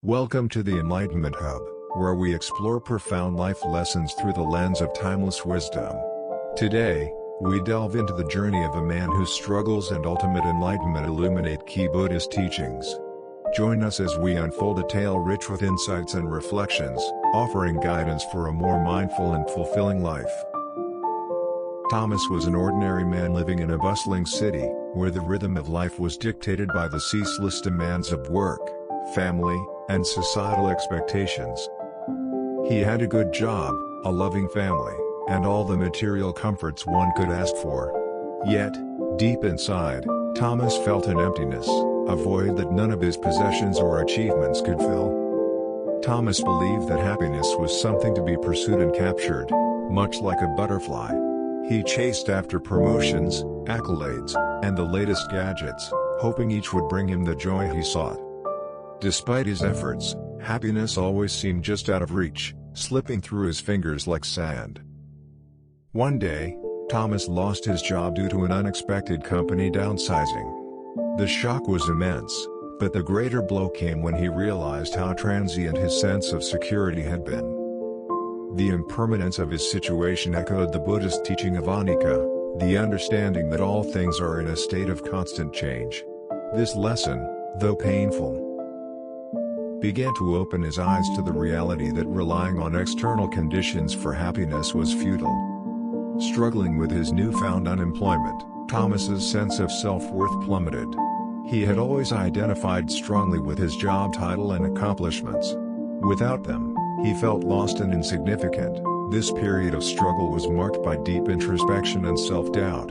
Welcome to the Enlightenment Hub, where we explore profound life lessons through the lens of timeless wisdom. Today, we delve into the journey of a man whose struggles and ultimate enlightenment illuminate key Buddhist teachings. Join us as we unfold a tale rich with insights and reflections, offering guidance for a more mindful and fulfilling life. Thomas was an ordinary man living in a bustling city, where the rhythm of life was dictated by the ceaseless demands of work, family, and societal expectations. He had a good job, a loving family, and all the material comforts one could ask for. Yet, deep inside, Thomas felt an emptiness, a void that none of his possessions or achievements could fill. Thomas believed that happiness was something to be pursued and captured, much like a butterfly. He chased after promotions, accolades, and the latest gadgets, hoping each would bring him the joy he sought. Despite his efforts, happiness always seemed just out of reach, slipping through his fingers like sand. One day, Thomas lost his job due to an unexpected company downsizing. The shock was immense, but the greater blow came when he realized how transient his sense of security had been. The impermanence of his situation echoed the Buddhist teaching of anicca, the understanding that all things are in a state of constant change. This lesson, though painful, began to open his eyes to the reality that relying on external conditions for happiness was futile. Struggling with his newfound unemployment, Thomas's sense of self-worth plummeted. He had always identified strongly with his job title and accomplishments. Without them, he felt lost and insignificant. This period of struggle was marked by deep introspection and self-doubt.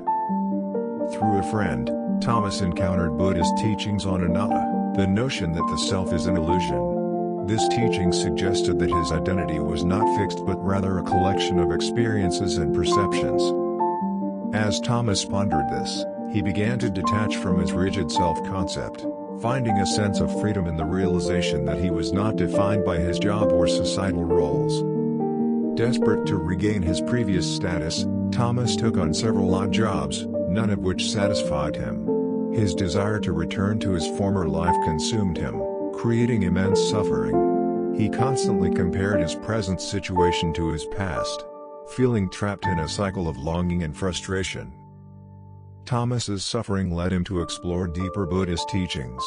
Through a friend, Thomas encountered Buddhist teachings on anatta, the notion that the self is an illusion. This teaching suggested that his identity was not fixed but rather a collection of experiences and perceptions. As Thomas pondered this, he began to detach from his rigid self-concept, finding a sense of freedom in the realization that he was not defined by his job or societal roles. Desperate to regain his previous status, Thomas took on several odd jobs, none of which satisfied him. His desire to return to his former life consumed him, creating immense suffering. He constantly compared his present situation to his past, feeling trapped in a cycle of longing and frustration. Thomas's suffering led him to explore deeper Buddhist teachings.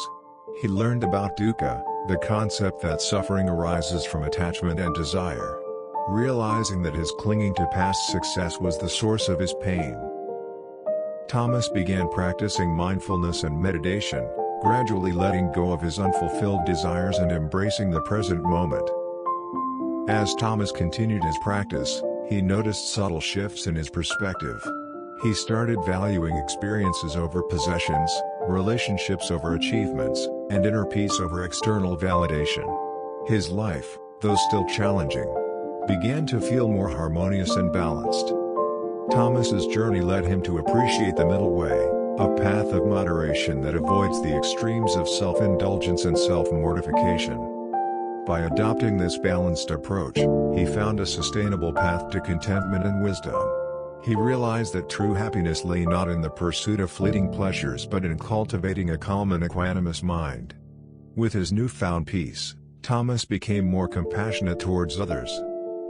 He learned about dukkha, the concept that suffering arises from attachment and desire. Realizing that his clinging to past success was the source of his pain, Thomas began practicing mindfulness and meditation, gradually letting go of his unfulfilled desires and embracing the present moment. As Thomas continued his practice, he noticed subtle shifts in his perspective. He started valuing experiences over possessions, relationships over achievements, and inner peace over external validation. His life, though still challenging, began to feel more harmonious and balanced. Thomas's journey led him to appreciate the middle way, a path of moderation that avoids the extremes of self-indulgence and self-mortification. By adopting this balanced approach, he found a sustainable path to contentment and wisdom. He realized that true happiness lay not in the pursuit of fleeting pleasures but in cultivating a calm and equanimous mind. With his newfound peace, Thomas became more compassionate towards others.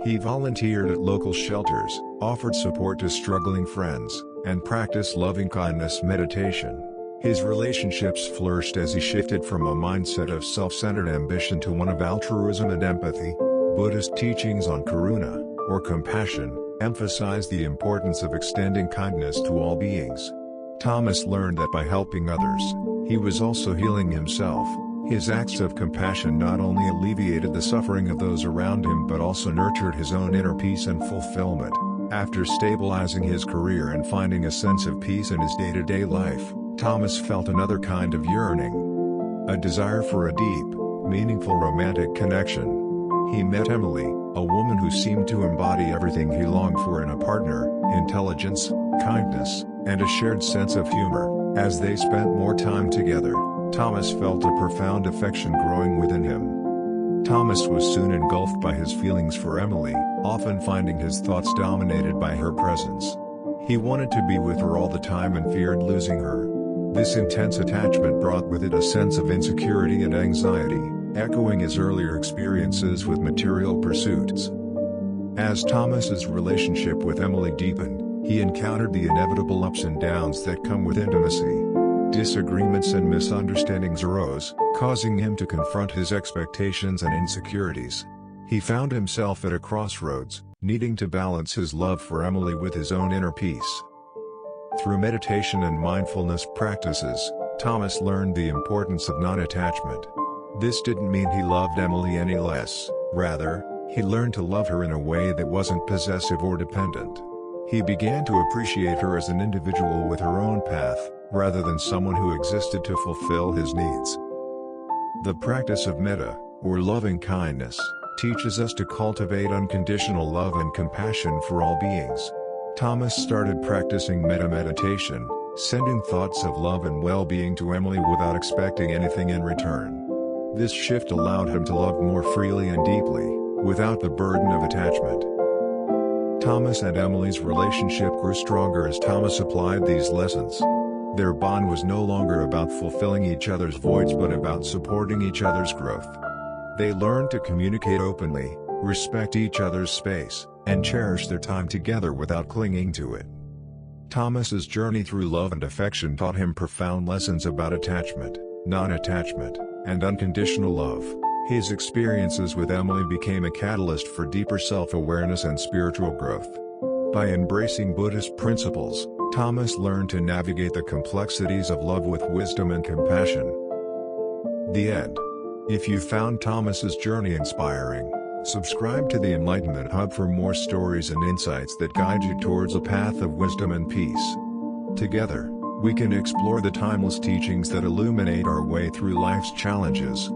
He volunteered at local shelters, offered support to struggling friends, and practiced loving-kindness meditation. His relationships flourished as he shifted from a mindset of self-centered ambition to one of altruism and empathy. Buddhist teachings on karuna, or compassion, emphasize the importance of extending kindness to all beings. Thomas learned that by helping others, he was also healing himself. His acts of compassion not only alleviated the suffering of those around him but also nurtured his own inner peace and fulfillment. After stabilizing his career and finding a sense of peace in his day-to-day life, Thomas felt another kind of yearning. A desire for a deep, meaningful romantic connection. He met Emily, a woman who seemed to embody everything he longed for in a partner: intelligence, kindness, and a shared sense of humor. As they spent more time together, Thomas felt a profound affection growing within him. Thomas was soon engulfed by his feelings for Emily, often finding his thoughts dominated by her presence. He wanted to be with her all the time and feared losing her. This intense attachment brought with it a sense of insecurity and anxiety, echoing his earlier experiences with material pursuits. As Thomas's relationship with Emily deepened, he encountered the inevitable ups and downs that come with intimacy. Disagreements and misunderstandings arose, causing him to confront his expectations and insecurities. He found himself at a crossroads, needing to balance his love for Emily with his own inner peace. Through meditation and mindfulness practices, Thomas learned the importance of non-attachment. This didn't mean he loved Emily any less, rather, he learned to love her in a way that wasn't possessive or dependent. He began to appreciate her as an individual with her own path, rather than someone who existed to fulfill his needs. The practice of metta, or loving kindness, teaches us to cultivate unconditional love and compassion for all beings. Thomas started practicing metta meditation, sending thoughts of love and well-being to Emily without expecting anything in return. This shift allowed him to love more freely and deeply, without the burden of attachment. Thomas and Emily's relationship grew stronger as Thomas applied these lessons. Their bond was no longer about fulfilling each other's voids but about supporting each other's growth. They learned to communicate openly, respect each other's space, and cherish their time together without clinging to it. Thomas's journey through love and affection taught him profound lessons about attachment, non-attachment, and unconditional love. His experiences with Emily became a catalyst for deeper self-awareness and spiritual growth. By embracing Buddhist principles, Thomas learned to navigate the complexities of love with wisdom and compassion. The end. If you found Thomas's journey inspiring, subscribe to the Enlightenment Hub for more stories and insights that guide you towards a path of wisdom and peace. Together, we can explore the timeless teachings that illuminate our way through life's challenges.